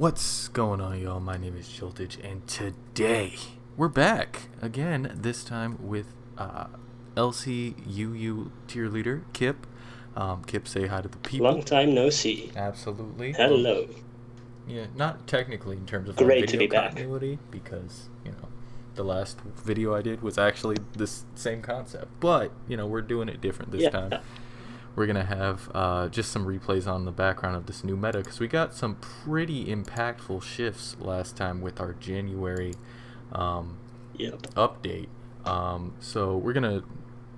What's going on, y'all? My name is Joltage, and today we're back again. This time with LCUU tier leader Kip. Kip, say hi to the people. Long time no see. Absolutely. Hello. Yeah, not technically in terms of Great to video be back. continuity, because the last video I did was actually this same concept, but we're doing it different this time. We're going to have just some replays on the background of this new meta, because we got some pretty impactful shifts last time with our January update. So we're going to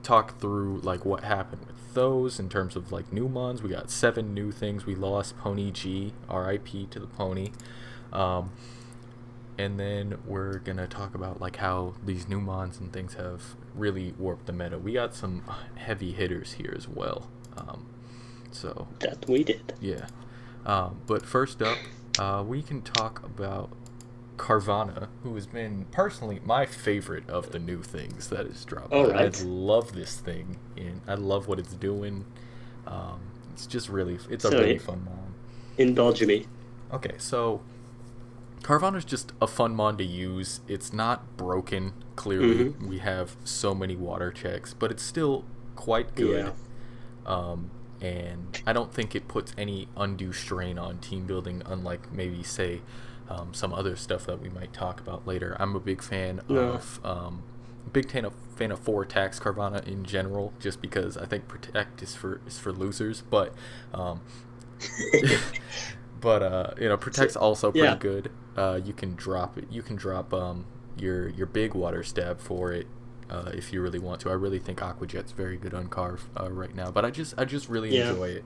talk through what happened with those in terms of new mons. We got 7 new things. We lost Pony G, RIP to the pony. And then we're going to talk about how these new mons and things have really warped the meta. We got some heavy hitters here as well. So that we did. Yeah. But first up, we can talk about Carvana, who has been personally my favorite of the new things that is dropped. Right. I love this thing, and I love what it's doing. It's just really, it's a really fun mon. Indulge me. Okay, so Carvana's just a fun mon to use. It's not broken, clearly. Mm-hmm. We have so many water checks, but it's still quite good. And I don't think it puts any undue strain on team building, unlike maybe, say, some other stuff that we might talk about later. I'm a big fan of fan of 4 attacks Carvana in general, just because I think protect is for losers, but protect's also pretty good. You can drop it. You can drop your big water stab for it. If you really want to. I really think Aqua Jet's very good on Carve right now, but I just really enjoy it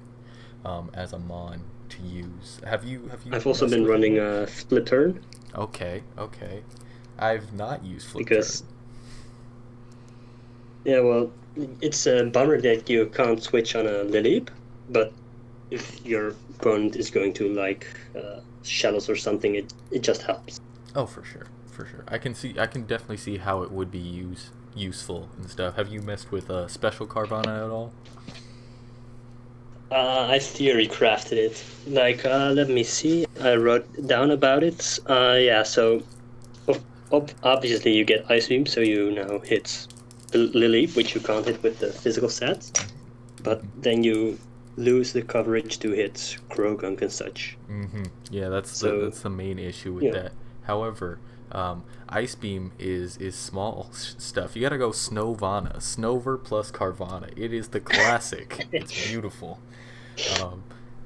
as a mon to use. Have you? I've also been running Flip Turn. Okay. I've not used Flip because, Turn. Yeah, well, it's a bummer that you can't switch on a Lily, but if your opponent is going to Shallows or something, it just helps. Oh, for sure. I can definitely see how it would be useful and stuff. Have you messed with special Carvana at all? I theory crafted it. Let me see. I wrote down about it. So obviously you get Ice Beam, so you now hit Lily, which you can't hit with the physical stats. But then you lose the coverage to hit Krogunk and such. Mm-hmm. Yeah, that's the main issue with that. However, Ice Beam is small stuff. You gotta go Snowvana. Snover plus Carvana. It is the classic. It's beautiful.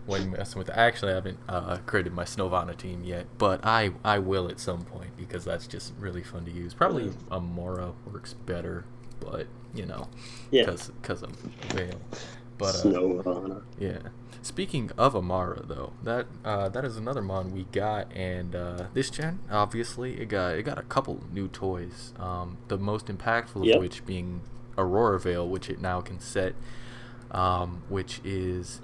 When messing with actually, I haven't created my Snowvana team yet, but I will at some point, because that's just really fun to use. Probably Amora works better, but because of Veil. But Snowvana. Yeah. Speaking of Amara, though, that is another mon we got, and this gen, obviously, it got a couple new toys. The most impactful of which being Aurora Veil, which it now can set, which is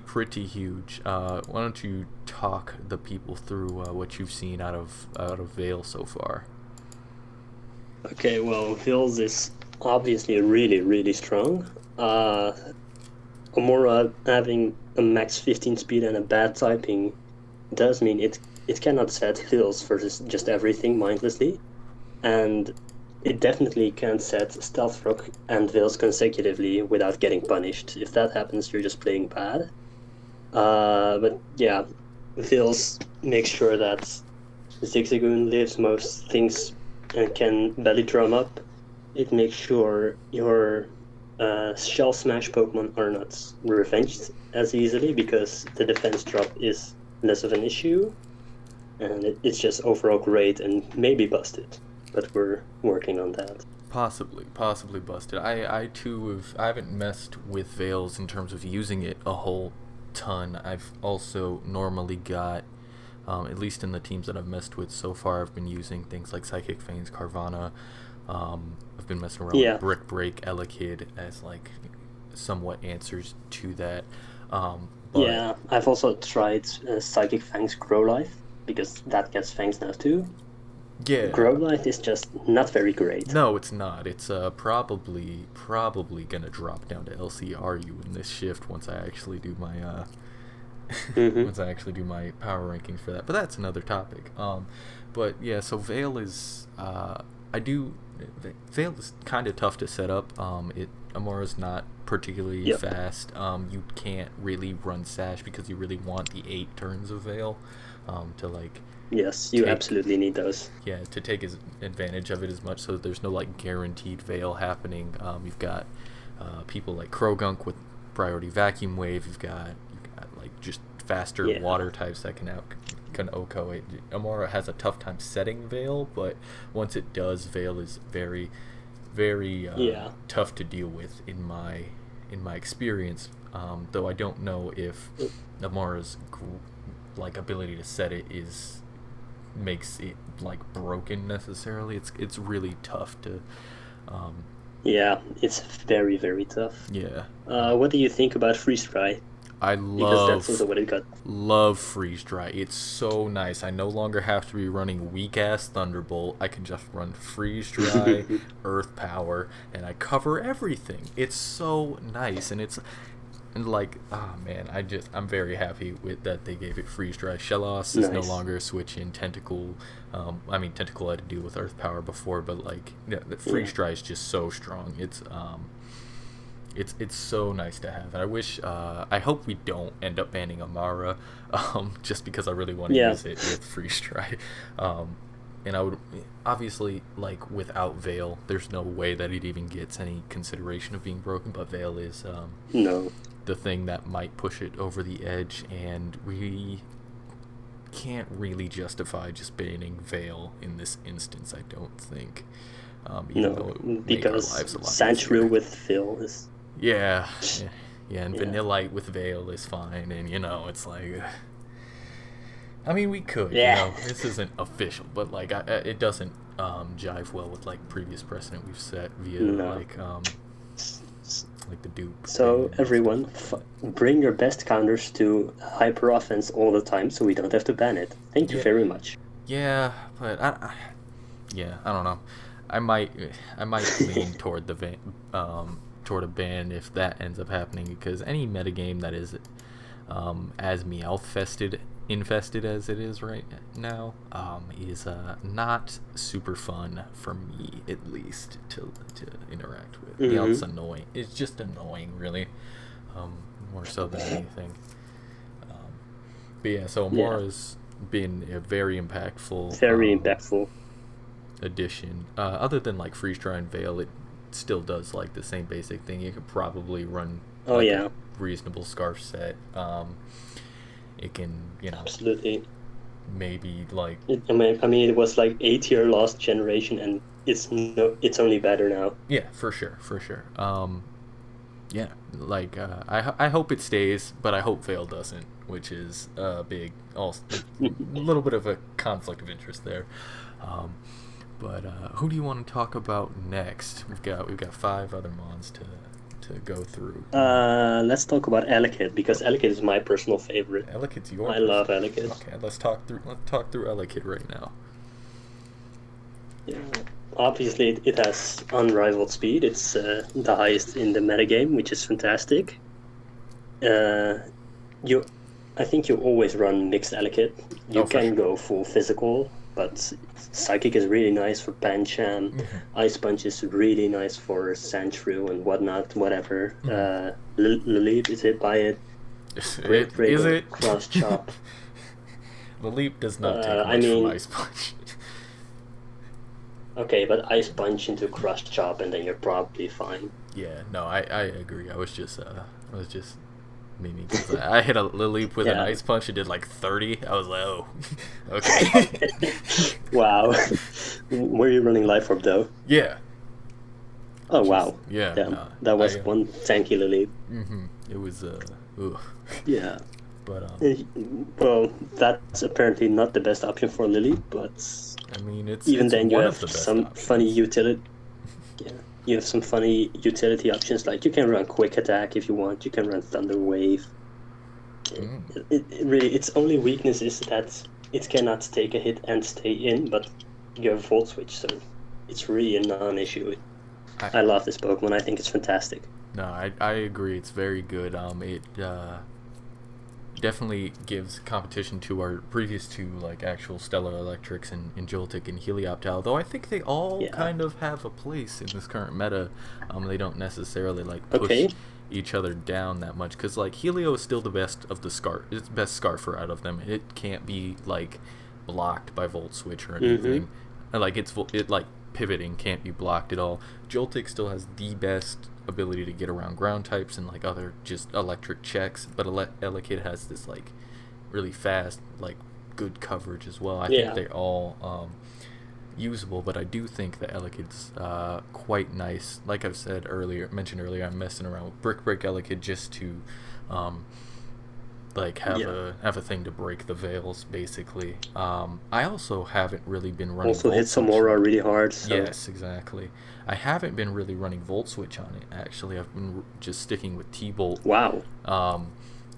pretty huge. Why don't you talk the people through what you've seen out of Veil so far? Okay, well, Veil's is obviously really, really strong. Amora having a max 15 speed and a bad typing does mean it cannot set heals for just everything mindlessly, and it definitely can set Stealth Rock and Veils consecutively without getting punished. If that happens, you're just playing bad. But yeah, Veils makes sure that Zigzagoon lives most things and can belly drum up. It makes sure your Shell Smash Pokemon are not revenged as easily, because the defense drop is less of an issue, and it's just overall great and maybe busted, but we're working on that. Possibly busted. I too haven't messed with Veils in terms of using it a whole ton. I've also normally got, at least in the teams that I've messed with so far, I've been using things like Psychic Fangs, Carvana. I've been messing around with Brick Break, Elekid as somewhat answers to that. I've also tried Psychic Fangs Grow Life, because that gets Fangs now too. Yeah. Grow Life is just not very great. No, it's not. It's probably gonna drop down to LCRU in this shift once I actually do my Mm-hmm. once I actually do my power rankings for that. But that's another topic. But yeah, so Veil is Veil is kind of tough to set up. Amora's not particularly Yep. fast. You can't really run Sash because you really want the 8 turns of Veil, to like Yes, you absolutely need those. yeah, to take advantage of it as much, so there's no like guaranteed Veil happening. You've got people like Krogunk with priority Vacuum Wave. You've got like just faster water types that can OHKO it. Amora has a tough time setting Veil, but once it does, Veil is very, very tough to deal with in my experience. Though I don't know if Amora's like ability to set it makes it like broken necessarily. It's really tough to. Yeah, it's very, very tough. Yeah. What do you think about Freeze Dry? Because that's also what it got. Love Freeze Dry. It's so nice. I no longer have to be running weak ass Thunderbolt. I can just run Freeze Dry, Earth Power, and I cover everything. It's so nice, and like, oh man, I'm very happy with that they gave it Freeze Dry. Shellos is no longer switching. Tentacle, Tentacle had to deal with Earth Power before, but like, the Freeze Dry is just so strong. It's so nice to have. And I hope we don't end up banning Amara, just because I really want to use it with Freeze Dry. And I would, obviously, like, without Veil, there's no way that it even gets any consideration of being broken, but Veil is the thing that might push it over the edge, and we can't really justify just banning Veil in this instance, I don't think. Even though it would make our lives a lot Sandshrew with Veil is... Yeah, and Vanillite with Veil is fine, and it's like, I mean, we could, this isn't official, but like, it doesn't jive well with like previous precedent we've set via like the dupe. So everyone, bring your best counters to hyper offense all the time, so we don't have to ban it. Thank you very much. Yeah, but I don't know. I might lean toward toward a ban if that ends up happening, because any metagame that is as Meowth infested as it is right now is not super fun for me, at least, to interact with. Meowth's annoying. It's just annoying, really, more so than anything. But yeah, so Amora's been a very impactful addition. Other than like Freeze Dry and Veil, it still does like the same basic thing. You could probably run a reasonable Scarf set. It can, absolutely, maybe like it was like 8-year last generation, and it's only better now. Yeah, for sure. Like I hope it stays, but I hope Veil doesn't, which is a little bit of a conflict of interest there. But who do you want to talk about next? We've got 5 other mons to go through. Let's talk about Elekid, because Elekid is my personal favorite. Elekid's yours. I love Elekid. Okay, let's talk through Elekid right now. Yeah, obviously it has unrivaled speed. It's the highest in the metagame, which is fantastic. I think you always run mixed Elekid. You can go full physical, but Psychic is really nice for Pancham. Ice Punch is really nice for Sandshrew and whatever. Lilip is hit by it. Is it? Cross Chop. Lilip does not take much from Ice Punch. Okay, but Ice Punch into Cross Chop and then you're probably fine. Yeah, no, I agree. I was just meaning, because I hit a Lilip with an Ice Punch and did like 30. I was like, oh, okay. Wow. Were you running Life Orb though? Yeah. Oh wow. Yeah. No, that was one tanky Lilip. It was Yeah. But well, that's apparently not the best option for Lilip, but I mean, it's then you have some options. funny utility. Yeah. You have some funny utility options, like you can run Quick Attack if you want, you can run Thunder Wave. Its only weakness is that it cannot take a hit and stay in, but you have Volt Switch, so it's really a non-issue. I love this Pokemon, I think it's fantastic. No, I agree, it's very good. definitely gives competition to our previous two, like, actual Stellar Electrics and Joltik and Helioptile, though I think they all kind of have a place in this current meta. They don't necessarily, like, push each other down that much, because, like, Helio is still the best of the it's best Scarfer out of them. It can't be, like, blocked by Volt Switch or anything. Like, like, pivoting can't be blocked at all. Joltik still has the best ability to get around ground types and, like, other just electric checks, but Elekid has this, like, really fast, like, good coverage as well. I think they're all usable, but I do think that Elekid's quite nice. Like I've mentioned earlier, I'm messing around with Brick Break Elekid just to like have a thing to break the veils, basically. I also haven't really been running. Also hit some aura really hard. So. Yes, exactly. I haven't been really running Volt Switch on it. Actually, I've been just sticking with T-Bolt. Wow.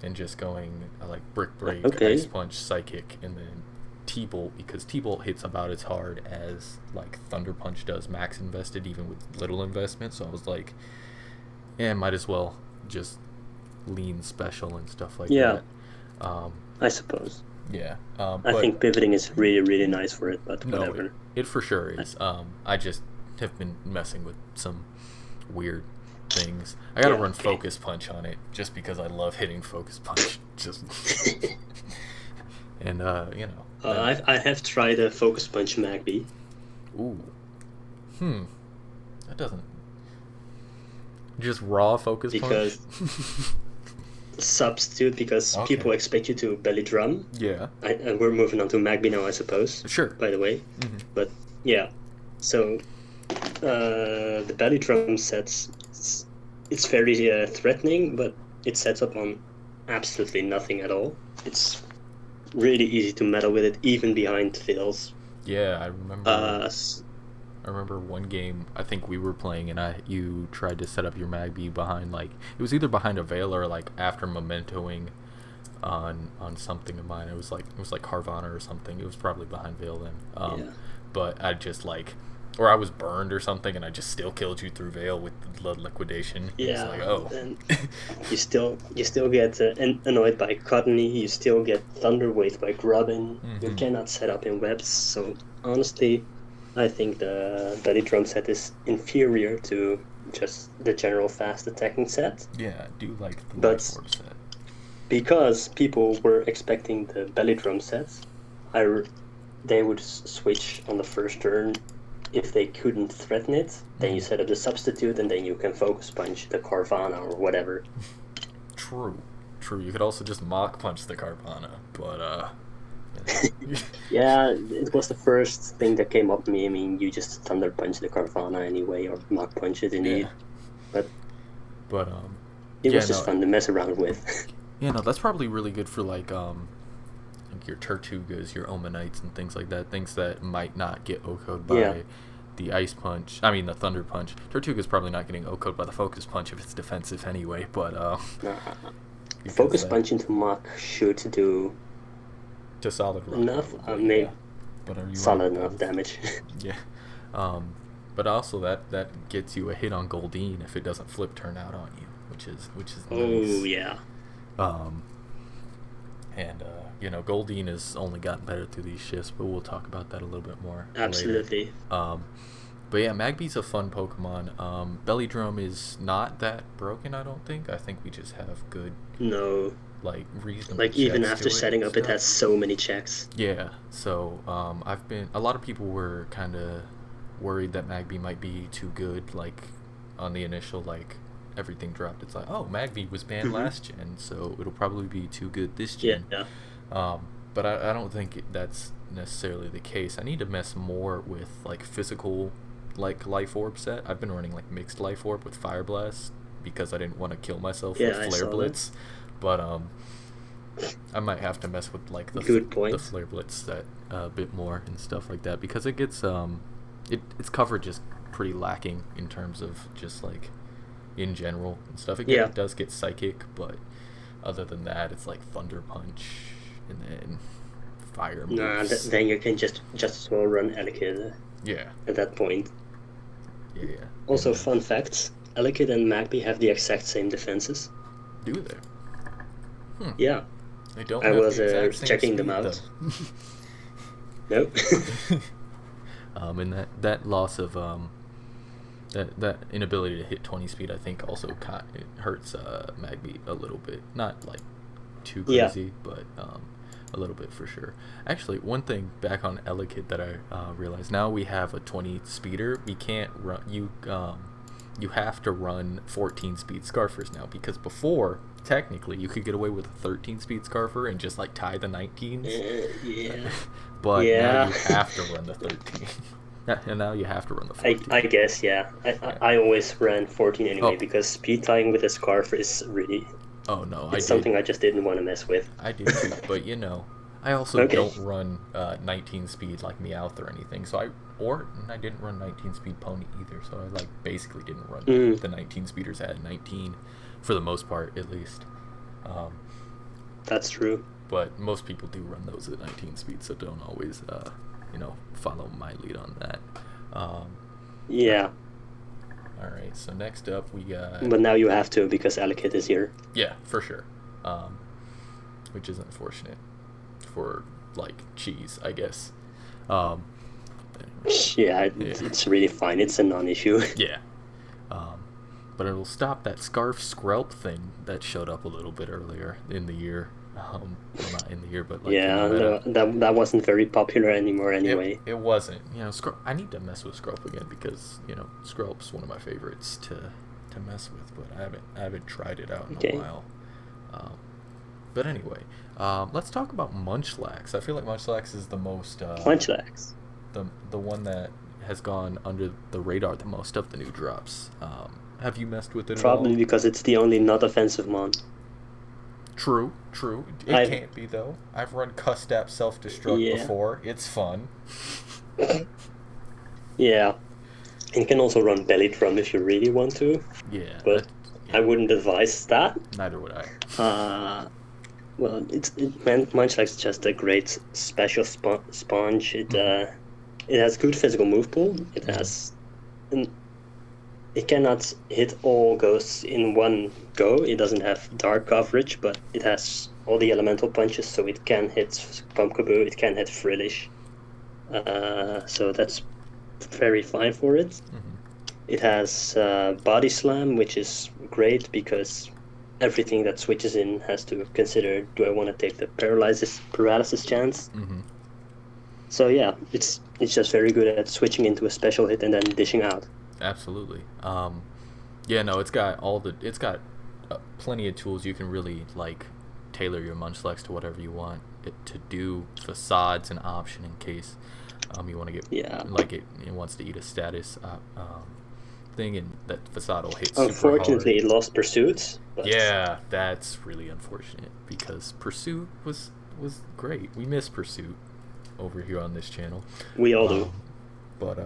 And just going like Brick Break, Ice Punch, Psychic, and then T-Bolt, because T-Bolt hits about as hard as like Thunder Punch does max invested, even with little investment. So I was like, might as well just lean special and stuff like that. I suppose. Yeah. I think pivoting is really, really nice for it, but whatever. It for sure is. I just have been messing with some weird things. I gotta run Focus Punch on it just because I love hitting Focus Punch. Just and you know. I have tried a Focus Punch Magby. Ooh. That doesn't. Just raw Focus Punch. Substitute, because people expect you to belly drum. Yeah. And we're moving on to Magby now, I suppose. Sure. By the way. But yeah. So the belly drum sets, it's very threatening, but it sets up on absolutely nothing at all. It's really easy to meta with it, even behind Veils. Yeah, I remember. I remember one game I think we were playing, and you tried to set up your Magby behind, like, it was either behind a Veil or like after mementoing on something of mine. It was like Carvana or something. It was probably behind Veil then. But I just like, or I was burned or something, and I just still killed you through Veil with Blood Liquidation. Yeah. Like, oh. And you still get annoyed by Cottony. You still get Thunderweight by Grubbin. You cannot set up in webs. So honestly, I think the belly drum set is inferior to just the general fast attacking set. Yeah, I do like the Life Orb set. Because people were expecting the belly drum sets, they would switch on the first turn. If they couldn't threaten it, then you set up the substitute, and then you can Focus Punch the Carvana or whatever. True. You could also just Mach Punch the Carvana, but yeah, it was the first thing that came up to me. I mean, you just Thunder Punch the Carvana anyway, or Mach Punch it indeed. But it was just fun to mess around with. Yeah, no, that's probably really good for like your Tortugas, your Omanites, and things like that. Things that might not get O-code by the Ice Punch. I mean, the Thunder Punch. Tortuga's probably not getting O-code by the Focus Punch if it's defensive anyway. But Focus Punch into Mach should do to solid rock enough. But are you solid enough damage? Yeah. But also that gets you a hit on Goldeen if it doesn't flip turn out on you, which is nice. Oh yeah. And you know, Goldeen has only gotten better through these shifts, but we'll talk about that a little bit more Absolutely. later. But yeah, Magby's a fun Pokemon. Belly Drum is not that broken, I don't think. I think we just have good, like, reasonable like, even checks after setting up, it has so many checks. Yeah, so a lot of people were kind of worried that Magby might be too good, like, on the initial, like, everything dropped. It's like, oh, Magby was banned last gen, so it'll probably be too good this gen. Yeah. But I don't think that's necessarily the case. I need to mess more with, like, physical, like, Life Orb set. I've been running, like, mixed Life Orb with Fire Blast because I didn't want to kill myself with Flare Blitz. But I might have to mess with, like, the Flare Blitz set a bit more and stuff like that, because it gets its coverage is pretty lacking in terms of just, like, in general and stuff. It does get Psychic, but other than that, it's like Thunder Punch and then Fire moves. Then you can just as well run Elekid. Yeah. At that point. Yeah. Also, fun facts: Elekid and Magby have the exact same defenses. Do they? Yeah. They don't I have was the exact same checking speed, them though. out. No. And that loss of that inability to hit 20 speed, I think, also it hurts Magby a little bit. Not like too crazy, but a little bit for sure. Actually, one thing back on Elekid that I realized, now we have a 20 speeder. We can't run you have to run 14 speed Scarfers now, because before, technically, you could get away with a 13 speed Scarfer and just like tie the 19s. Yeah. But Yeah. now you have to run the 13. And now you have to run the 14. I guess, yeah. I always ran 14 anyway, because speed tying with a scarf is really... Oh, no, it's something I just didn't want to mess with. I did too, but I also Okay. don't run 19 speed like Meowth or anything, so I didn't run 19 speed Pony either, so I like basically didn't run the 19 speeders at 19 for the most part, at least. That's true. But most people do run those at 19 speed, so don't always follow my lead on that. Yeah. All right, so next up we got... But now you have to, because Elekid is here. Yeah, for sure. Which is unfortunate for, like, cheese, I guess. Yeah, it's really fine. It's a non-issue. Yeah. But it'll stop that Scarf Skrelp thing that showed up a little bit earlier in the year. Well, not in the year, but like that wasn't very popular anymore anyway. It wasn't. I need to mess with Skrelp again, because Skrelp's one of my favorites to mess with, but I haven't tried it out in a while. But anyway, let's talk about Munchlax. I feel like Munchlax is the most Munchlax, the one that has gone under the radar the most of the new drops. Have you messed with it at all? Probably because it's the only not offensive mon. True. It can't be, though. I've run Custap Self-Destruct before. It's fun. Yeah. And you can also run Belly Drum if you really want to. Yeah. But I wouldn't advise that. Neither would I. Well, Munchlax is just a great special sponge. It has good physical move pool. It cannot hit all ghosts in one go. It doesn't have dark coverage, but it has all the elemental punches, so it can hit Pumpkaboo, it can hit Frillish. So that's very fine for it. It has Body Slam, which is great because everything that switches in has to consider, do I want to take the paralysis chance? So yeah, it's just very good at switching into a special hit and then dishing out. Absolutely. It's got plenty of tools. You can really like tailor your Munchlax to whatever you want it to do. Facade's an option in case you want to get like it wants to eat a status thing, and that Facade will hit super hard. Unfortunately, it lost Pursuits. But... Yeah, that's really unfortunate, because Pursuit was great. We miss Pursuit over here on this channel. We all do. But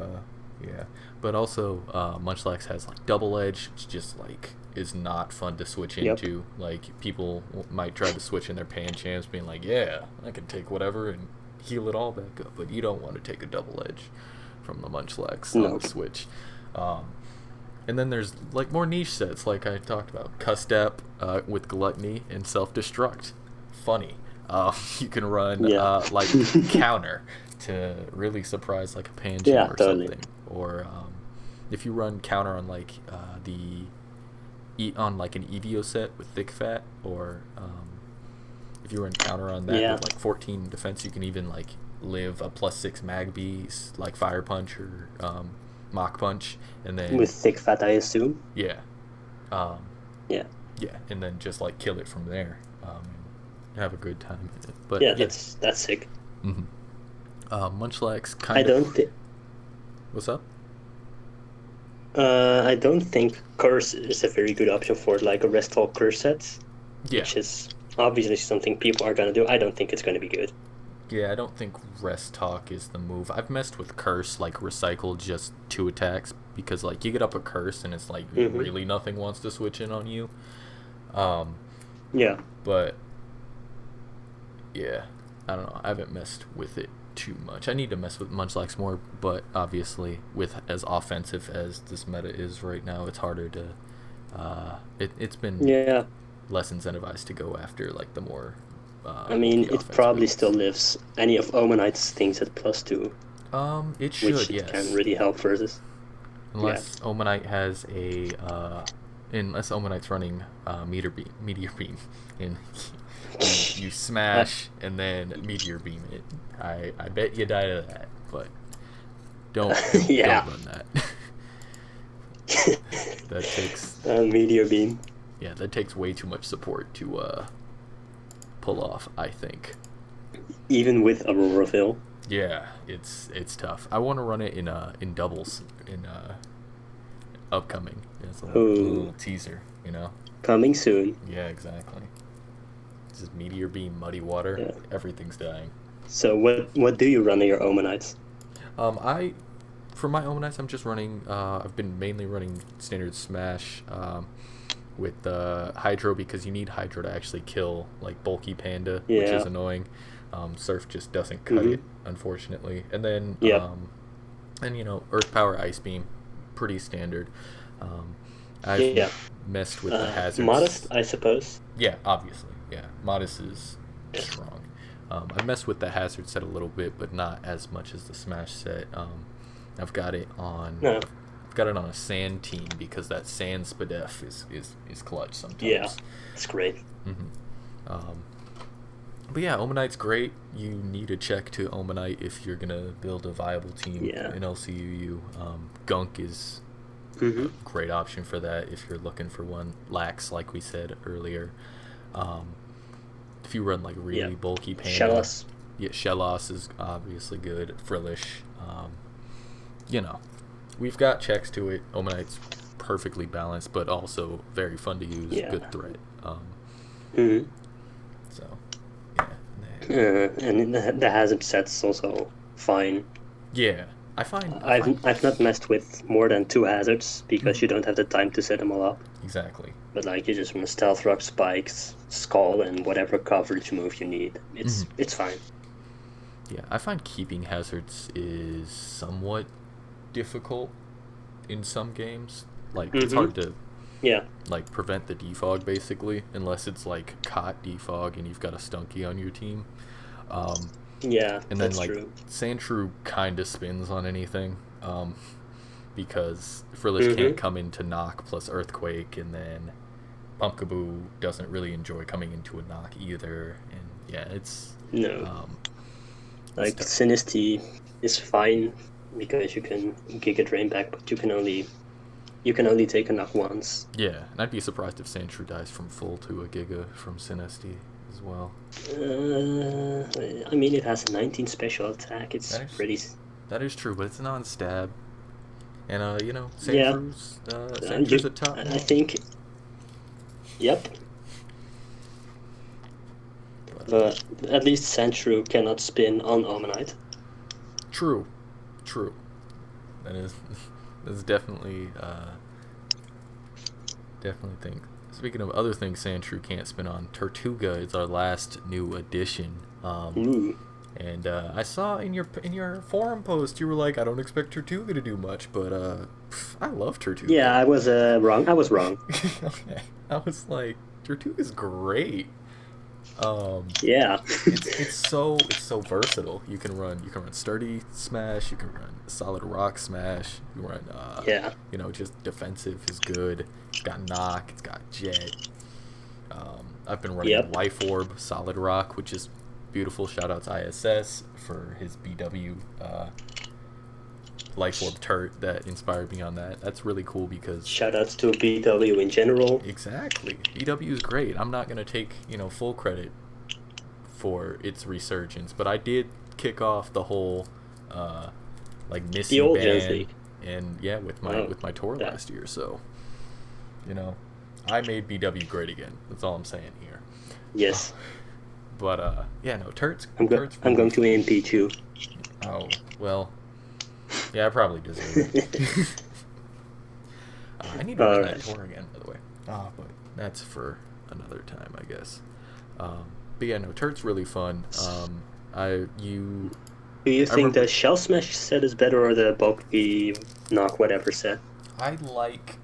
yeah. But also, Munchlax has like Double Edge, which just like is not fun to switch into. Like, people might try to switch in their Panchams, being like, "Yeah, I can take whatever and heal it all back up." But you don't want to take a Double Edge from the Munchlax on the Switch. And then there's like more niche sets, like I talked about, Custap with Gluttony and Self-Destruct. Funny. You can run like Counter to really surprise like a Pancham or something. Or if you run Counter on like on like an Evio set with Thick Fat, or if you run Counter on that with like 14 defense, you can even like live a +6 Magby's like Fire Punch or Mach Punch, and then with Thick Fat, I assume. Yeah, and then just like kill it from there. Have a good time with it. But that's sick. Munchlax I don't think. What's up? I don't think Curse is a very good option for like a Rest Talk Curse set. Yeah. Which is obviously something people are gonna do. I don't think it's gonna be good. Yeah, I don't think Rest Talk is the move. I've messed with Curse, like recycle just 2 attacks, because like you get up a Curse and it's like really nothing wants to switch in on you. But yeah, I don't know. I haven't messed with it too much. I need to mess with Munchlax more, but obviously with as offensive as this meta is right now, it's harder to it's been less incentivized to go after like the more I mean, the it offense probably builds. still lives any of Omanite's things at +2, It which should, it can yes. really help versus. Yeah. Unless Omanite has unless Omanite's running meteor beam, and you Uh, smash and then meteor beam it. I bet you die to that, but don't yeah. run that. That takes Meteor beam. that takes way too much support to pull off, I think. Even with Aurora Veil. Yeah, it's tough. I want to run it in doubles in upcoming. It's a little teaser, you know. Coming soon. Yeah, exactly. This is meteor beam, muddy water. Yeah. Everything's dying. So what do you run in your Omanites? For my Omanites, I'm just running. I've been mainly running standard Smash with Hydro, because you need Hydro to actually kill like bulky Panda, which is annoying. Surf just doesn't cut it, unfortunately. And then and Earth Power, Ice Beam, pretty standard. I've messed with the hazards. Modest, I suppose. Yeah, obviously. Yeah, Modest is strong. I've messed with the hazard set a little bit, but not as much as the Smash set. I've got it on. No. I've got it on a sand team because that sand Spadef is clutch sometimes. Yeah, it's great. But yeah, Omanite's great. You need a check to Omanite if you're gonna build a viable team in LCUU. Gunk is a great option for that if you're looking for one. Lax, like we said earlier. If you run like really bulky Panda, Shellos. Yeah, Shellos is obviously good. Frillish. We've got checks to it. Omanite's perfectly balanced, but also very fun to use. Yeah. Good threat. So, yeah. And the hazard set's also fine. Yeah, I I've not messed with more than 2 hazards because you don't have the time to set them all up. Exactly. But like you just want to stealth rock, spikes, skull, and whatever coverage move you need. It's fine. Yeah, I find keeping hazards is somewhat difficult in some games. Like it's hard to like prevent the defog basically, unless it's like caught defog and you've got a Stunky on your team. And then like true. Sandshrew kind of spins on anything, because Frillish can't come into knock plus Earthquake, and then Pumpkaboo doesn't really enjoy coming into a knock either, and it's like Sinisty is fine because you can Giga Drain back, but you can only take a knock once. Yeah, and I'd be surprised if Sandshrew dies from full to a Giga from Sinisty as well. I mean, it has a 19 special attack. It's pretty. That is true, but it's non-stab, and Sandshrews a top. I think. Yep. But at least Sandshrew cannot spin on Omanite. True. That's definitely think. Speaking of other things Sandshrew can't spin on, Tortuga is our last new addition. And I saw in your forum post you were like, I don't expect Tortuga to do much, but I love Tortuga. Yeah, I was wrong. Okay. I was like, Tortuga's great. It's so versatile. You can run sturdy smash, you can run solid rock smash, you can run just defensive is good. It's got knock, it's got jet. I've been running Life Orb solid rock, which is beautiful. Shout out to ISS for his BW Life Orb turret that inspired me on that. That's really cool because shout outs to BW in general. Exactly. BW is great. I'm not going to take, full credit for its resurgence, but I did kick off the whole Missy the old ban, Gens League. And with my tour last year, so I made BW great again. That's all I'm saying here. Yes. But turrets. I'm going to impeach you. Oh well. Yeah, I probably deserve it. I need to run that tour again, by the way. But that's for another time, I guess. But yeah, turret's really fun. Do you think the Shell Smash set is better or the bulky knock whatever set? I like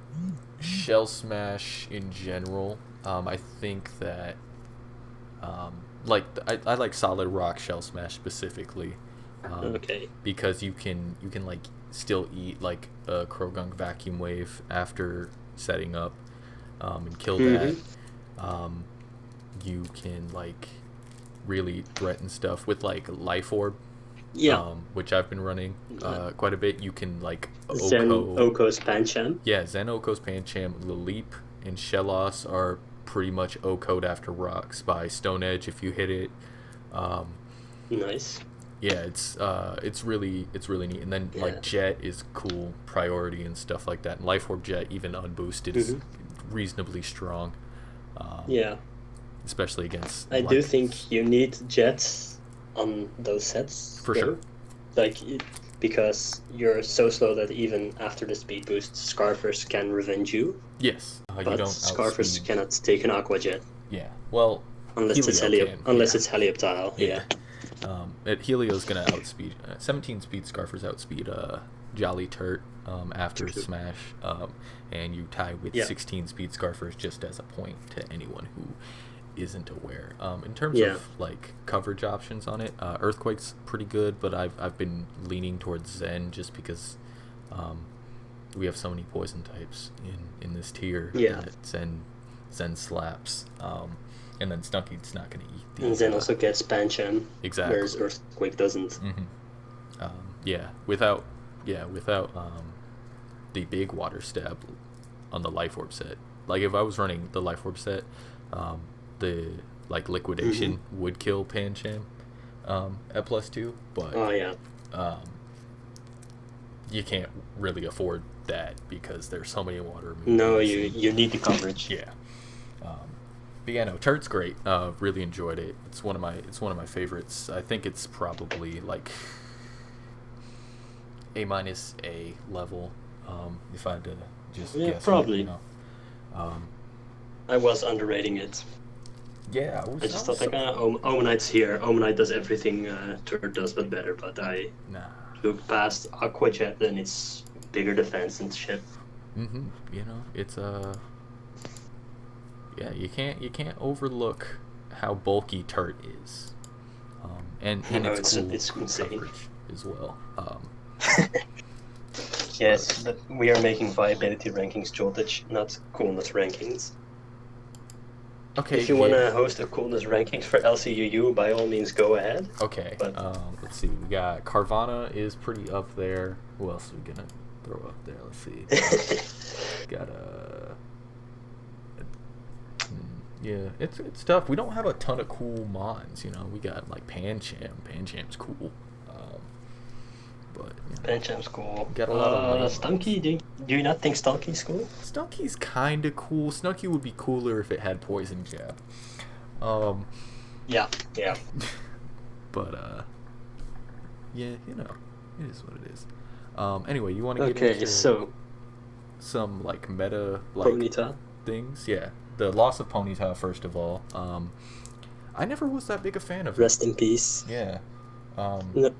Shell Smash in general. I think that like I like solid rock shell smash specifically. Okay. Because you can like still eat like a Krogunk vacuum wave after setting up, and kill that. You can like really threaten stuff with like life orb. Which I've been running quite a bit. You can like Zen Oko's Pancham. Yeah, Zen Oko's Pancham, Leap, and Shellos are pretty much Oko'd after rocks by Stone Edge if you hit it. Nice. Yeah, it's really neat. And then like Jet is cool priority and stuff like that. And Life Orb Jet, even unboosted, is reasonably strong. Especially against. I do think you need Jets on those sets. For sure. Like, because you're so slow that even after the speed boost, Scarfers can revenge you. Yes. But you don't Scarfers cannot take an Aqua Jet. Yeah. Well, unless it's Helioptile. Yeah. Helio's gonna outspeed 17 speed Scarfers outspeed Jolly Turt after Smash, and you tie with 16 speed Scarfers just as a point to anyone who isn't aware. In terms of like coverage options on it, Earthquake's pretty good, but I've been leaning towards Zen just because we have so many poison types in this tier that Zen slaps. And then Stunky's not going to eat the... And Zen also gets Pancham. Exactly. Whereas Earthquake doesn't. Without the big water stab on the Life Orb set. Like, if I was running the Life Orb set, the, like, Liquidation would kill Pancham at +2, but... you can't really afford that because there's so many water moves. No, you need the coverage. Yeah. But yeah, no, Turt's great. Really enjoyed it. It's one of my favorites. I think it's probably like A- level. If I had to just guess. Probably. It, you know. I was underrating it. Yeah, I just thought like, Omanite's here. Omanite does everything Turt does, but better. But I look past Aqua Jet, then it's bigger defense and shit. You know, it's yeah, you can't overlook how bulky Turt is, and it's insane as well. Yes, but we are making viability rankings, Joltage, not coolness rankings. Okay. If you want to host a coolness rankings for LCUU, by all means, go ahead. Okay. But let's see. We got Carvana is pretty up there. Who else are we gonna throw up there? Let's see. Got yeah, it's tough. We don't have a ton of cool mons, you know. We got like Pancham. Pancham's cool. But Pancham's cool. Got a lot of Stunky. Do you not think Stunky's cool? Stunky's kind of cool. Stunky would be cooler if it had Poison Jab. Yeah. But yeah, you know, it is what it is. Anyway, you want to get into some like meta like Ponyta things? Yeah. The loss of Ponyta, first of all. I never was that big a fan of it. Rest in peace. Yeah. No.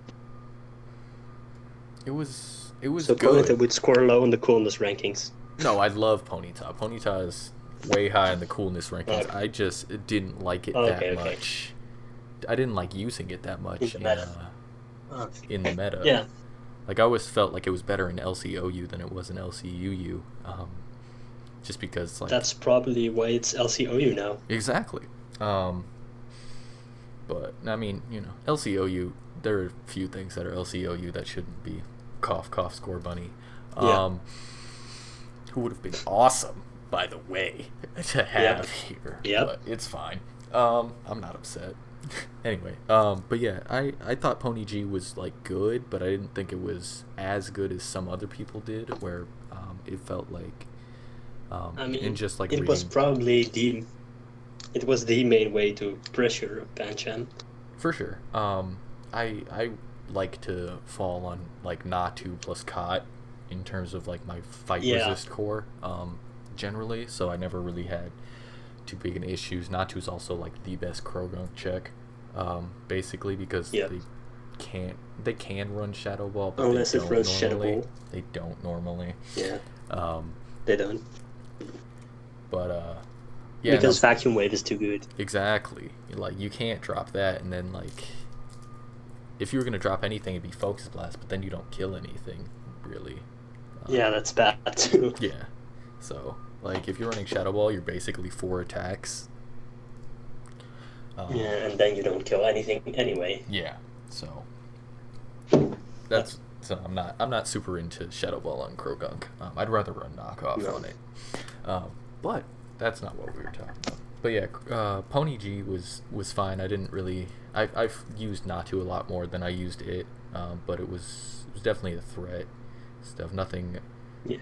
It was so good. Ponyta would score low in the coolness rankings. No, I love Ponyta. Ponyta is way high in the coolness rankings. I just didn't like it that much. I didn't like using it that much in the meta. Yeah. Like, I always felt like it was better in LCOU than it was in LCUU. Just because, like... That's probably why it's LCOU now. Exactly. But, I mean, you know, LCOU, there are a few things that are LCOU that shouldn't be. Cough, cough, score bunny. Who would have been awesome, by the way, to have here. Yeah. But it's fine. I'm not upset. Anyway, but yeah, I thought Pony G was, like, good, but I didn't think it was as good as some other people did, where it felt like... I mean, and just like it was probably the main way to pressure Pancham. For sure. I like to fall on like Natu plus Cot in terms of like my fight resist core, generally. So I never really had too big an issues. Natu's also like the best Krogunk check, basically because they can run Shadow Ball, but unless it runs Shadow Ball. They don't normally. Yeah. They don't. But Yeah, because vacuum wave is too good. exactly. Like, you can't drop that, and then, like, if you were going to drop anything, it'd be focus blast, but then you don't kill anything, really. Yeah, that's bad, too. Yeah. So, like, if you're running Shadow Ball, you're basically 4 attacks. Yeah, and then you don't kill anything anyway. Yeah, so so I'm not super into Shadow Ball on Krogunk. I'd rather run knockoff on it. But that's not what we were talking about. But yeah, Pony G was fine. I didn't really. I've used Natu a lot more than I used it, but it was definitely a threat. Stuff, nothing. Yeah.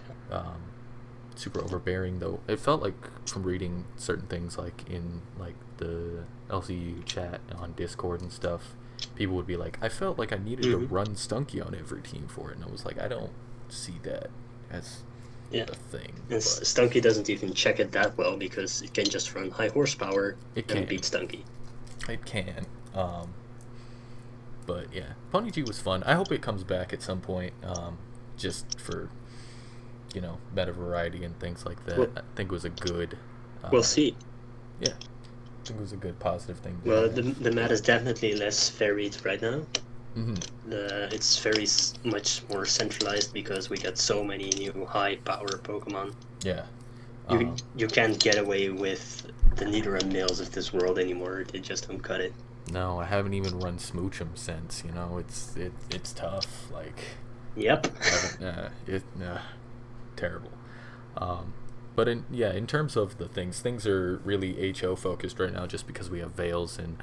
Super overbearing though. It felt like from reading certain things, like in like the LCU chat on Discord and stuff, people would be like, I felt like I needed to run Stunky on every team for it, and I was like, I don't see that as a thing. And Stunky doesn't even check it that well because it can just run high horsepower and beat Stunky. It can. But yeah, Pony G was fun. I hope it comes back at some point, just for, you know, meta variety and things like that. I think it was a good... we'll see. Yeah. I think it was a good positive thing. Well, the meta is definitely less varied right now. It's very much more centralized because we got so many new high-power Pokemon. Yeah. You can't get away with the Nidoran and Nails of this world anymore. They just don't cut it. No, I haven't even run Smoochum since, you know. It's tough. Like... Yep. Terrible. But in terms of the things are really HO focused right now, just because we have Veils and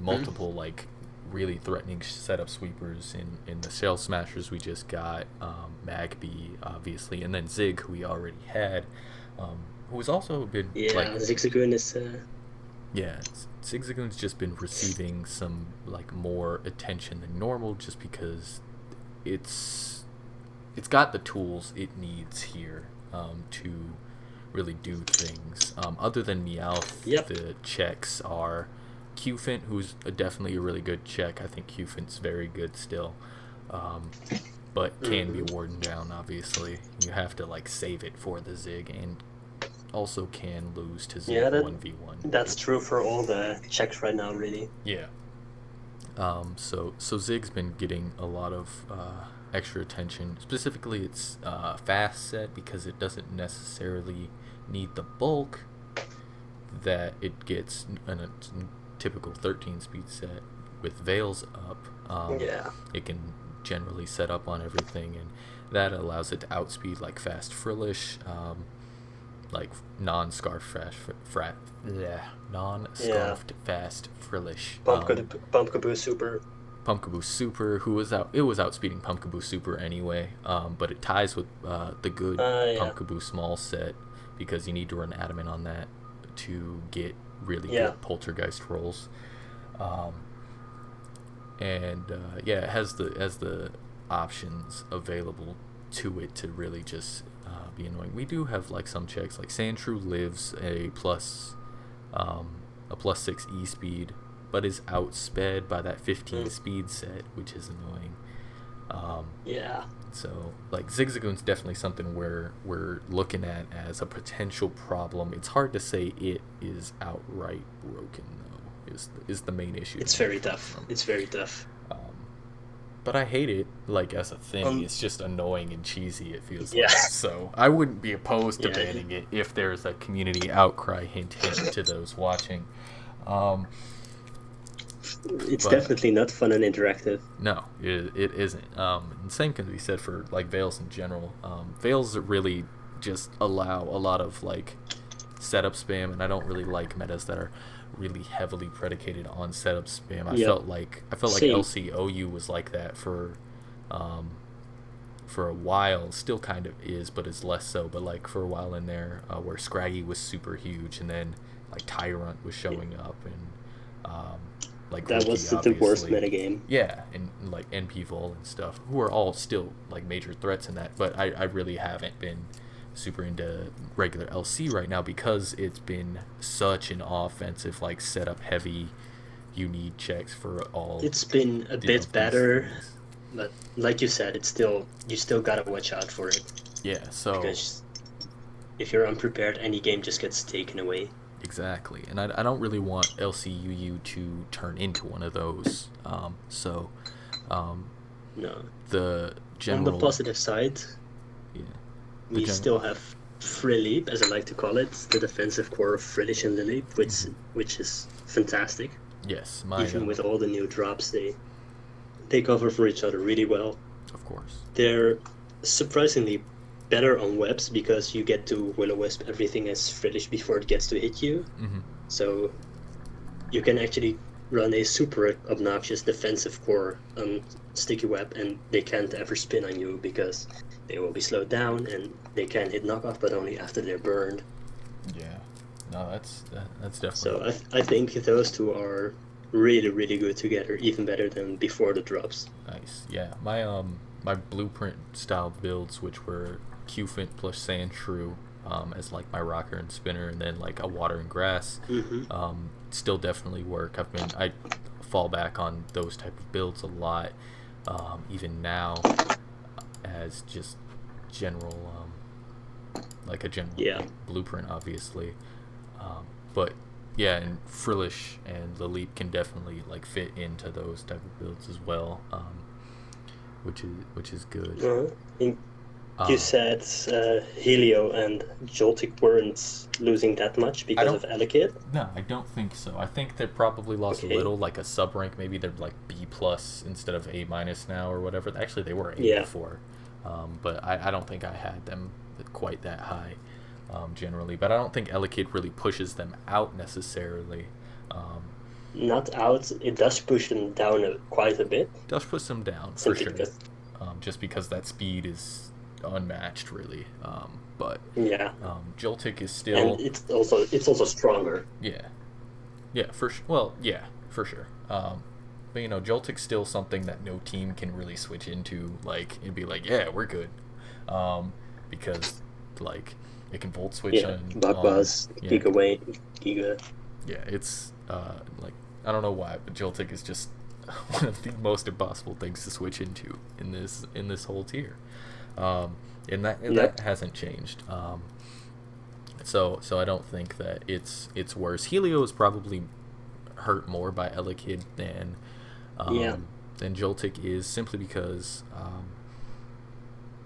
multiple like really threatening setup sweepers in the Shell Smashers we just got, Magby obviously, and then Zig, who we already had, who's also been Zigzagoon is Zigzagoon's just been receiving some like more attention than normal, just because it's got the tools it needs here to really do things. Other than Meowth, the checks are Qfint, who's definitely a really good check. I think Qfint's very good still, but can be worn down. Obviously, you have to like save it for the Zig, and also can lose to Zig 1v1. That's true for all the checks right now, really. Yeah. So Zig's been getting a lot of extra attention. Specifically, it's fast set because it doesn't necessarily need the bulk that it gets in a typical 13 speed set with Veils up. It can generally set up on everything, and that allows it to outspeed like fast Frillish, like non-scarfed fast Frillish. Pumpkaboo Super. Pumpkaboo Super, who was outspeeding Pumpkaboo Super anyway, but it ties with the good Pumpkaboo Small set, because you need to run Adamant on that to get really good Poltergeist rolls. It has the options available to it to really just be annoying. We do have like some checks, like Sandshrew lives a plus 6 E speed, but is outsped by that 15 speed set, which is annoying. So like Zigzagoon's definitely something we're looking at as a potential problem. It's hard to say it is outright broken though. Is the main issue. It's very tough. But I hate it like as a thing. It's just annoying and cheesy, it feels like. So I wouldn't be opposed to banning it if there's a community outcry, hint to those watching. It's definitely not fun and interactive. No, it isn't. And same can be said for like Veils in general. Veils really just allow a lot of like setup spam, and I don't really like metas that are really heavily predicated on setup spam. I felt like LCOU was like that for a while. Still kind of is, but it's less so. But like for a while in there, where Scraggy was super huge, and then like Tyrant was showing up, and like that Rookie, was the worst metagame. Yeah, and like NP Vol and stuff, who are all still like major threats in that. But I really haven't been super into regular LC right now because it's been such an offensive, like setup heavy. You need checks for all. It's been a bit better, but like you said, you still gotta watch out for it. Yeah. So if you're unprepared, any game just gets taken away. Exactly, and I don't really want LCUU to turn into one of those. No. The On the general, positive side, yeah, the we general. still have Frilip, as I like to call it, the defensive core of Frillish and Lilip, which is fantastic. Yes, Even with all the new drops, they cover for each other really well. Of course. They're surprisingly better on webs because you get to will-o-wisp everything as Frillish before it gets to hit you. Mm-hmm. So you can actually run a super obnoxious defensive core on sticky web, and they can't ever spin on you because they will be slowed down and they can hit knockoff, but only after they're burned. Yeah, no, that's definitely. So I think those two are really, really good together, even better than before the drops. Nice. Yeah, my blueprint style builds, which were Qfint plus Sandshrew, as like my rocker and spinner, and then like a water and grass, still definitely work. I fall back on those type of builds a lot, even now, as just general, like a general blueprint, obviously, but yeah, and Frillish and the Leap can definitely like fit into those type of builds as well, which is good. You said Helio and Joltik weren't losing that much because of Elekid? No, I don't think so. I think they probably lost a little, like a sub rank. Maybe they're like B plus instead of A minus now or whatever. Actually, they were A before, but I don't think I had them quite that high. Generally, but I don't think Elekid really pushes them out necessarily. Not out. It does push them down quite a bit. Does push them down for sure. Just because that speed is unmatched, really. But Joltik is still, and it's also stronger. For sure. But Joltik's still something that no team can really switch into. Like it'd be like, yeah, we're good, because like. It can volt switch on Buzz, Giga Wayne, Giga. Yeah, it's like I don't know why, but Joltik is just one of the most impossible things to switch into in this whole tier, and that hasn't changed. So I don't think that it's worse. Helio is probably hurt more by Elekid than Joltik is, simply because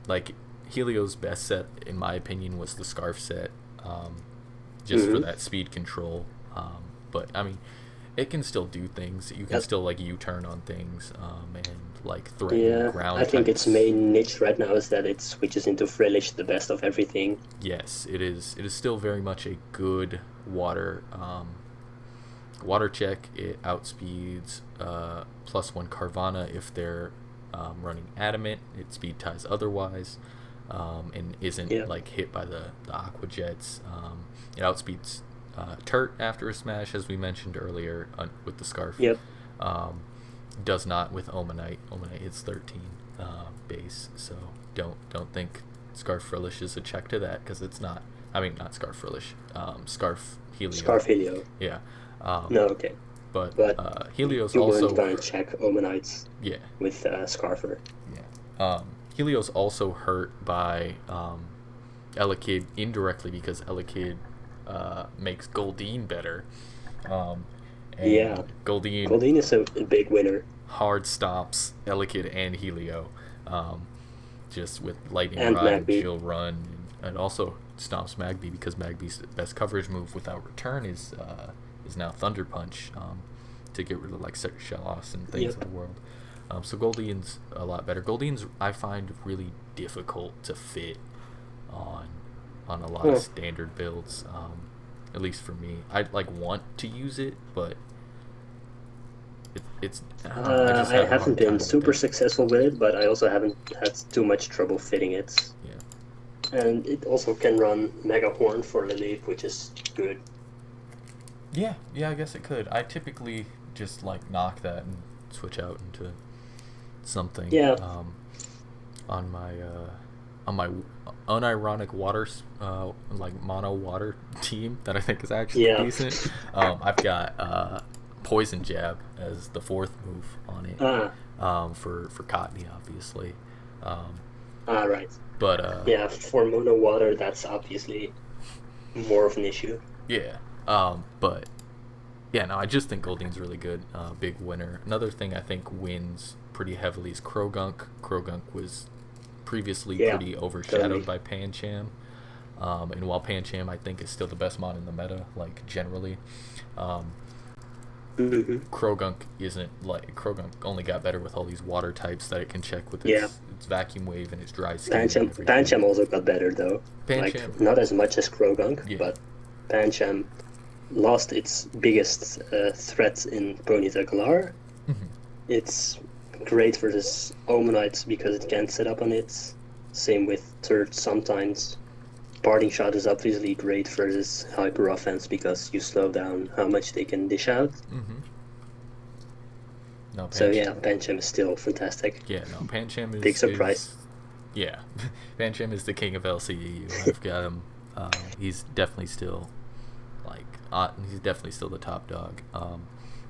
like. Helio's best set, in my opinion, was the Scarf set, just for that speed control. But I mean, it can still do things. You can still like U-turn on things, and like threaten ground. I think its main niche right now is that it switches into Frillish, the best of everything. Yes, it is. It is still very much a good water check. It outspeeds +1 Carvana if they're running Adamant. It speed ties otherwise. And isn't like hit by the Aqua Jets. It outspeeds Turt after a smash, as we mentioned earlier, with the Scarf. Does not with Omanite. Omanite hits 13 base, so don't think Scarf Frillish is a check to that, because it's not. I mean, not Scarf Frillish. Scarf Helio. Scarf Helio. Yeah. No, okay. But Helio's you also. You weren't going to check Omanites. Yeah. With Scarfer. Yeah. Helio's also hurt by Elekid indirectly, because Elekid makes Goldeen better. Goldeen is a big winner. Hard stops Elekid and Helio, just with Lightning and Rod and Magby. Chill Run, and also stops Magby, because Magby's best coverage move without return is now Thunder Punch, to get rid of like Shell-Offs and things in the world. So Goldeen's a lot better. Goldeen's I find really difficult to fit on a lot of standard builds. At least for me, I like want to use it, but I haven't been super successful with it, but I also haven't had too much trouble fitting it. Yeah. And it also can run Mega Horn for Lilith, which is good. Yeah, I guess it could. I typically just like knock that and switch out into something on my unironic water like mono water team that I think is actually decent. I've got Poison Jab as the 4th move on it, for Cottony, obviously, Ah, right. But Yeah, for mono water, that's obviously more of an issue. yeah. But yeah, no, I just think Goldine's really good. Big winner. Another thing I think wins pretty heavily is Krogunk. Krogunk was previously Yeah, pretty overshadowed totally. by Pancham. And while Pancham I think is still the best mon in the meta, like generally, um, Hmm. Krogunk isn't. Like Krogunk only got better with all these water types that it can check with Yeah, its vacuum wave and its dry skin and Pancham everything. Pancham also got better though. Like Pancham, not as much as Krogunk, yeah. but Pancham lost its biggest threat in Ponyta Galar. Mhm. It's great versus Omanites because it can't set up on it. Same with Turd sometimes. Parting Shot is obviously great versus Hyper Offense because you slow down how much they can dish out. Mhm. No, So yeah, Pancham. Pancham is still fantastic. Yeah, no, Pancham Big is surprise. yeah, Pancham is the king of LCEU. I've got him. He's definitely still he's definitely still the top dog.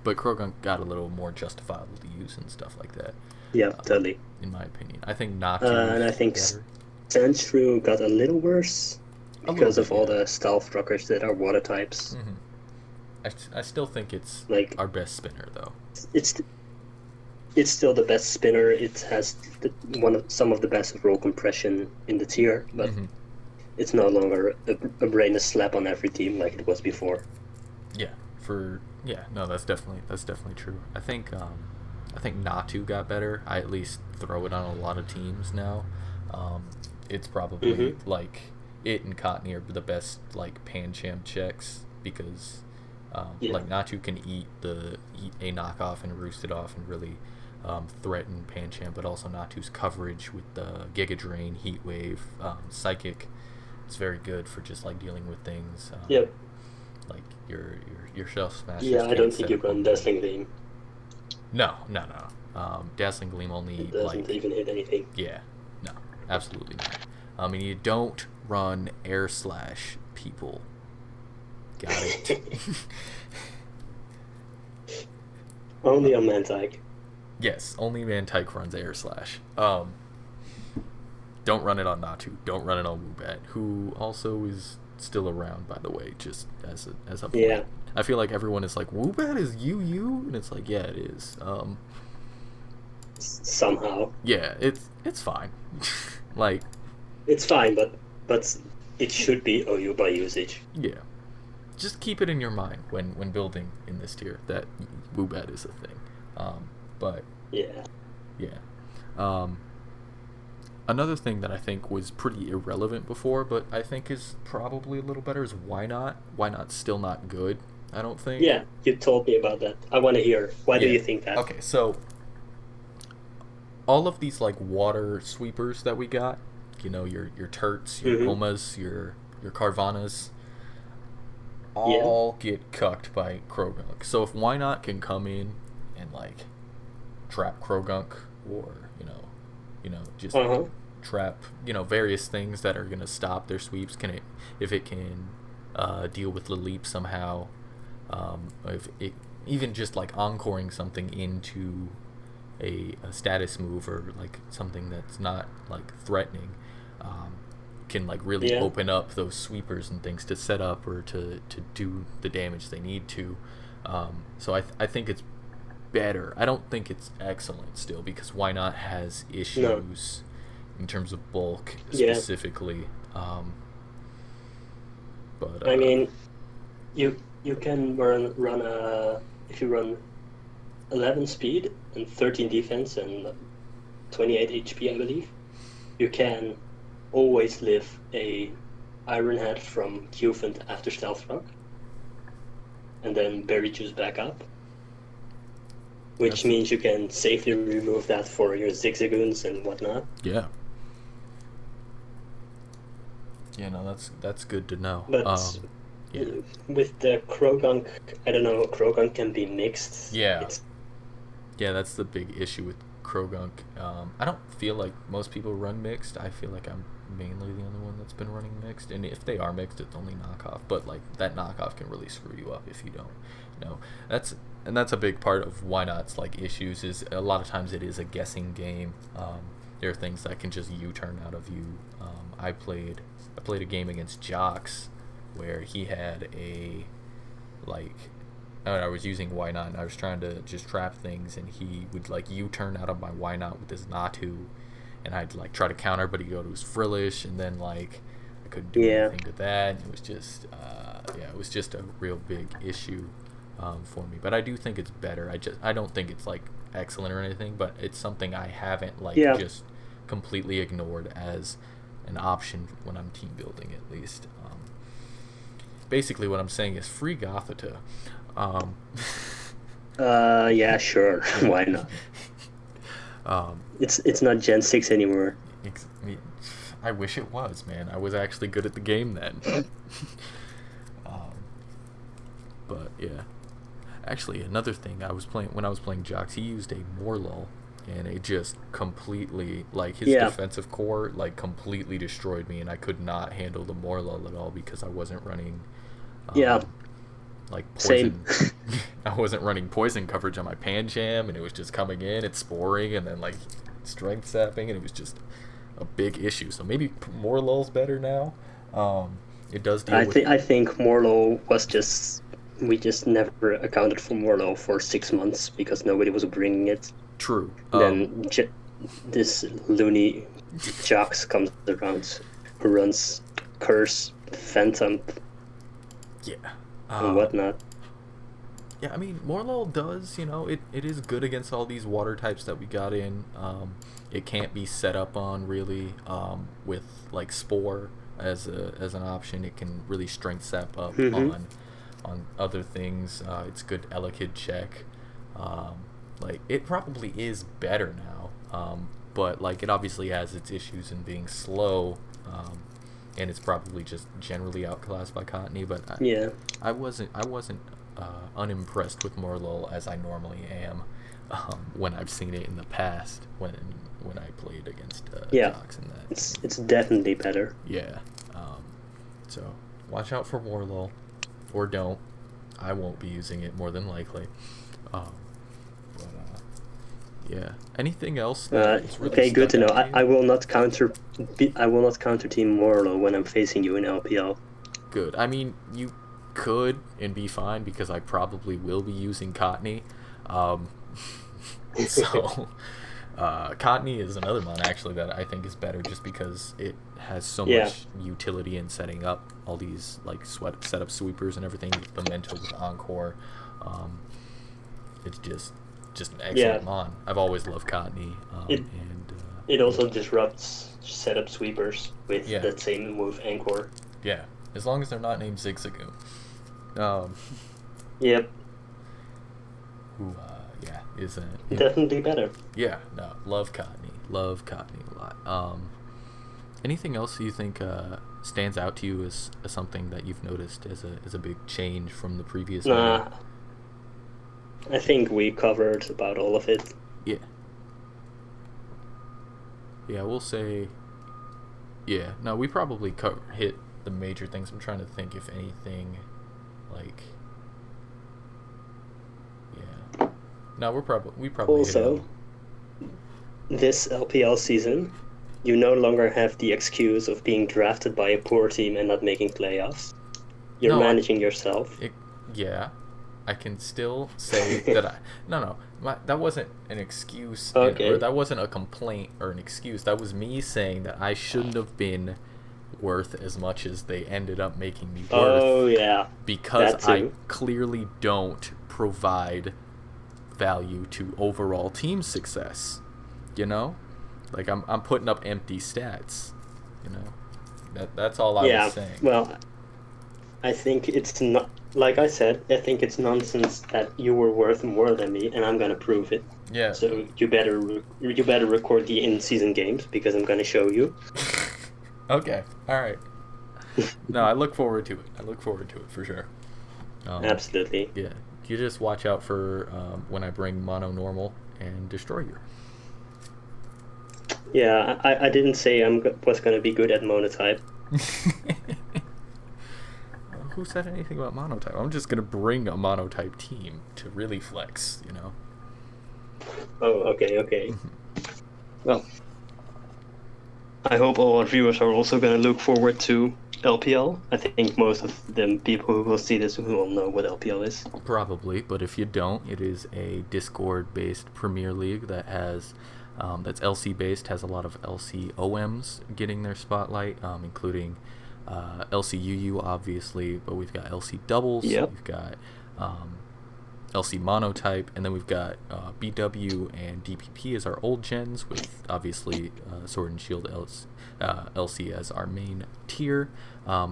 But Krogan got a little more justifiable to use and stuff like that. Yeah, totally. In my opinion, I think Natu's And I think better Sandshrew got a little worse a little because bit. of all Yeah. the stealth rockers that are water types. Hmm. I still think it's Like our best spinner though. it's it's still the best spinner. It has some of the best roll compression in the tier, but Hmm. it's no longer a brainless slap on every team like it was before. Yeah. No, that's definitely true. I think Natu got better. I at least throw it on a lot of teams now. Um, it's probably Hmm. like it and Cotney are the best like Pancham checks because Yeah, like Natu can eat a knockoff and roost it off and really threaten Pancham, but also Natu's coverage with the Giga Drain, Heat Wave, Psychic. It's very good for just like dealing with things. yeah, Like your shelf smashers yeah. I can't don't think set you up on run you. Dazzling Gleam. No. Dazzling Gleam only It doesn't like even hit anything. yeah, no, absolutely not. And you don't run air slash people. Got it. Only on Mantike. Yes, only Mantyke runs air slash. Don't run it on Natu. Don't run it on Woobat, who also is still around, by the way, just as a point. Yeah, I feel like everyone is like, Woobat is UU? And it's like, yeah, it is. somehow Yeah, it's fine. Like, it's fine, but it should be OU by usage. yeah. Just keep it in your mind when building in this tier that Woobat is a thing. But Yeah, yeah. Um, Another thing that I think was pretty irrelevant before, but I think is probably a little better is why not? Why not still not good? I don't think. yeah. You told me about that. I want to hear. Why do Yeah. you think that? Okay, so all of these like water sweepers that we got, your Turts, your Hmm. Omas, your Carvanas, Yeah. all get cucked by Krogunk. So if why not can come in and like trap Krogunk or just Uh huh. trap various things that are gonna stop their sweeps. Can it if it can deal with the leap somehow? If it even just like encoring something into a status move or like something that's not like threatening, um, can like really Yeah. open up those sweepers and things to set up or to do the damage they need to. So I think it's better. I don't think it's excellent still because why not has No. issues in terms of bulk Yeah. specifically. But I mean, you can run a if you run 11 speed and 13 defense and 28 HP, I believe. You can always live a Iron Head from Qfant after Stealth Rock, and then Berry Juice back up, which that's means you can safely remove that for your Zigzagoons and whatnot. yeah. Yeah, no, that's good to know. But Yeah. with the Krogunk, I don't know, Krogunk can be mixed. Yeah. It's Yeah, that's the big issue with Krogunk. I don't feel like most people run mixed. I feel like I'm mainly the only one that's been running mixed. And if they are mixed, it's only knockoff. But like that knockoff can really screw you up if you don't. That's a big part of why not's like issues is a lot of times it is a guessing game. there are things that can just U-turn out of you. I played a game against Jocks where he had a like I was using Why Not, and I was trying to just trap things, and he would like U-turn out of my Why Not with his Natu, and I'd like try to counter, but he'd go to his Frillish, and then like I couldn't do anything to that. It was just it was just a real big issue for me. But I do think it's better. I don't think it's like excellent or anything, but it's something I haven't like just completely ignored as an option when I'm team building, at least. Basically what I'm saying is free Gothita. Yeah, sure. Why not? It's not Gen 6 anymore. I wish it was, man. I was actually good at the game then. But yeah. Actually, another thing, when I was playing Jocks, he used a Morlul, and it just completely, like, his defensive core, like, completely destroyed me, and I could not handle the Morlul at all because I wasn't running like poison. I wasn't running poison coverage on my Pancham, and it was just coming in, it's sporing, and then like strength sapping, and it was just a big issue. So maybe Morlul's better now. It does deal I think Morlul was just, we just never accounted for Morlul for 6 months because nobody was bringing it. True. Then this loony Jocks comes around who runs Curse, Phantom, and whatnot. Yeah, I mean, Morlul does, it is good against all these water types that we got in. It can't be set up on, really, with, like, Spore as an option. It can really strength sap up on other things. It's good Elekid check. Like, it probably is better now, but, like, it obviously has its issues in being slow, and it's probably just generally outclassed by Cottony, but I wasn't unimpressed with Morlul as I normally am when I've seen it in the past when I played against Jocks and that. It's definitely better. Yeah. So watch out for Morlul, or don't. I won't be using it more than likely. Yeah. Anything else? Okay, good to know. I will not counter team Morlul when I'm facing you in LPL. Good. I mean, you could and be fine because I probably will be using Cottony. So Cottony is another one actually that I think is better just because it has so much utility in setting up all these like setup sweepers and everything. The Mento with Encore. It's just an excellent mon. I've always loved Cottony. It also disrupts setup sweepers with that same move Encore. Yeah, as long as they're not named Zigzagoon. Yep. Who, is definitely better. Yeah, no, love Cottony a lot. Anything else you think stands out to you as something that you've noticed as a big change from the previous? Nah, I think we covered about all of it. Yeah. Yeah, we'll say. Yeah, no, we probably hit the major things. I'm trying to think if anything, like. Yeah. No, we probably also hit this LPL season, you no longer have the excuse of being drafted by a poor team and not making playoffs. You're managing yourself. Yeah. I can still say that that wasn't an excuse, okay. Or that wasn't a complaint or an excuse. That was me saying that I shouldn't have been worth as much as they ended up making me worth. Oh yeah, because I clearly don't provide value to overall team success. Like I'm putting up empty stats. That's all I was saying. Well, I think it's not. Like I said, I think it's nonsense that you were worth more than me, and I'm gonna prove it. Yeah. So you better record the in-season games because I'm gonna show you. Okay. All right. No, I look forward to it. For sure. Absolutely. Yeah. You just watch out for when I bring mono normal and destroy you. Yeah, I didn't say was gonna be good at monotype. Who said anything about monotype? I'm just gonna bring a monotype team to really flex, Oh, okay. Well, I hope all our viewers are also going to look forward to LPL. I think most of the people who will see this will know what LPL is. Probably, but if you don't, it is a Discord-based Premier League that has that's LC-based, has a lot of LCOMs getting their spotlight, including LCUU, obviously, but we've got LC doubles, we've got LC monotype, and then we've got BW and DPP as our old gens, with obviously Sword and Shield LC as our main tier.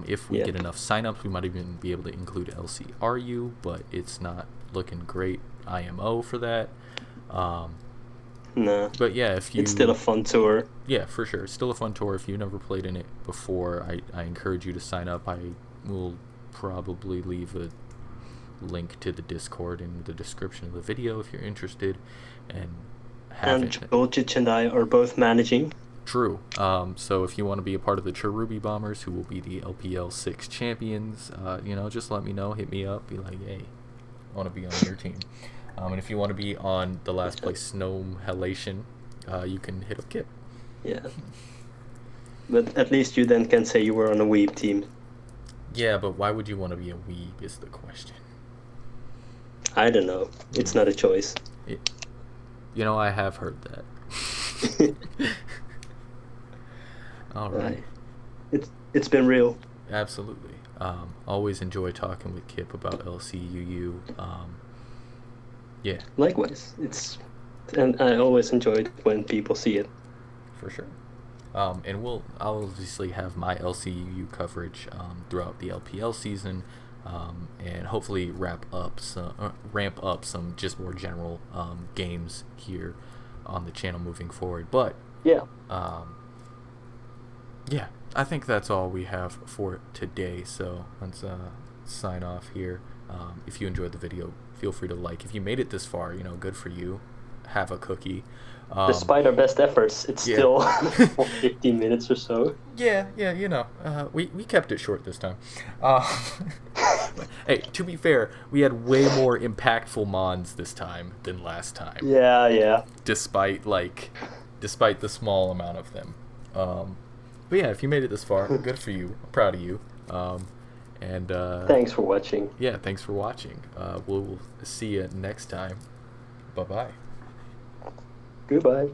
If we get enough signups, we might even be able to include LCRU, but it's not looking great IMO for that. No. But yeah, it's still a fun tour. Yeah, for sure. It's still a fun tour. If you've never played in it before, I encourage you to sign up. I will probably leave a link to the Discord in the description of the video if you're interested. And Jolcic and I are both managing. True. So if you want to be a part of the Cherubi Bombers, who will be the LPL 6 champions, just let me know. Hit me up. Be like, hey, I want to be on your team. And if you want to be on the last place Snow Halation, you can hit up Kip. Yeah. But at least you then can say you were on a weeb team. Yeah, but why would you want to be a weeb is the question. I don't know. It's not a choice. I have heard that. All right. It's been real. Absolutely. Always enjoy talking with Kip about LCUU. Yeah. Likewise. And I always enjoy it when people see it. For sure. And I'll obviously have my LCUU coverage throughout the LPL season, and hopefully ramp up some just more general games here on the channel moving forward. But yeah, I think that's all we have for today. So let's sign off here. If you enjoyed the video, feel free to like. If you made it this far, good for you. Have a cookie. Despite our best efforts, it's still 15 minutes or so. Yeah, we kept it short this time. Hey, to be fair, we had way more impactful mons this time than last time. Yeah. Despite the small amount of them. But yeah, if you made it this far, good for you. I'm proud of you. And thanks for watching. Yeah, thanks for watching. We'll see you next time. Bye-bye. Goodbye.